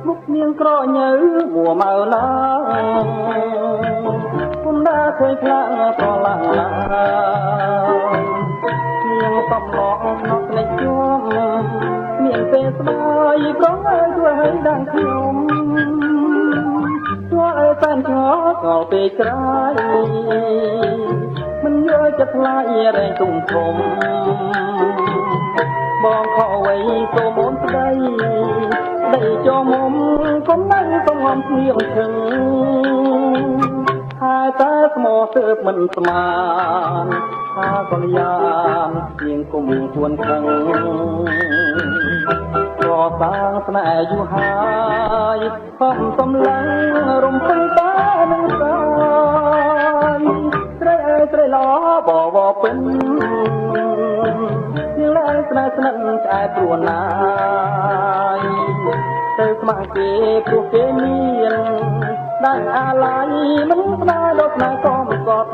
មុខនាងក្រញើមួម៉ៅណាគុំដាឃើញខ្លាំងប្រឡាំងណានាងសំឡងណក់នៃជុំមានពេលស្ដាយប្រងើយជួយឲ្យដាំខ្ញុំជួយឲ្យតែនឆ្ងល់ក៏ពេលក្រោយមិនយល់ចិត្តថ្លៃរែងទុំធំបងខកអ្វីសូមអូនស្ដីដីចូលមុំកុំនៅសំងំស្ងៀមឈឹងហើយតែស្មោទើបមិនស្មានថាកល្យានជាងគុំគួនខឹងក៏សាងស្នេហ៍យូរហើយខំសំឡឹងរំពឹងតែនឹងស្ដាយត្រីអើយត្រីល្អបបពេញយើងឡើងស្នេហ៍ស្និទ្ធឆ្អែតព្រួនណាយទៅស្ម័គ្រគេព្រោះគេមានដាច់អាឡ័យមិនស្ដាយដល់ស្នេហ៍ក៏មិនកត់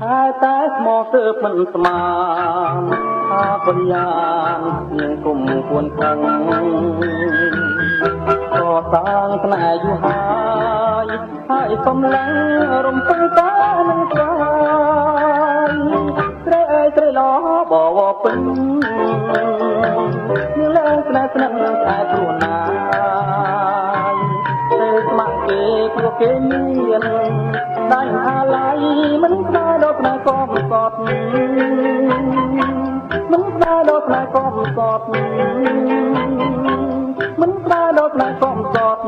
ហើយតែស្មោទើបមិនស្មានថាបរិយានាងគុំគួនខឹងក៏សាងស្នេហ៍យូរហើយសំឡឹងរំពឹងតែនឹងស្ដាយត្រីអើយត្រីល្អបបពេញយើងឡើងស្នេហ៍ស្និទ្ធឆ្អែតព្រួនណាយទៅស្ម័គ្រគេព្រោះគេមានដាច់អាឡ័យមិនស្ដាយដល់ស្នេហ៍ក៏មិនកត់មិនស្ដាយដល់ស្នេហ៍ក៏មិនកត់មិនស្ដាយដល់ស្នេហ៍ក៏មិនកត់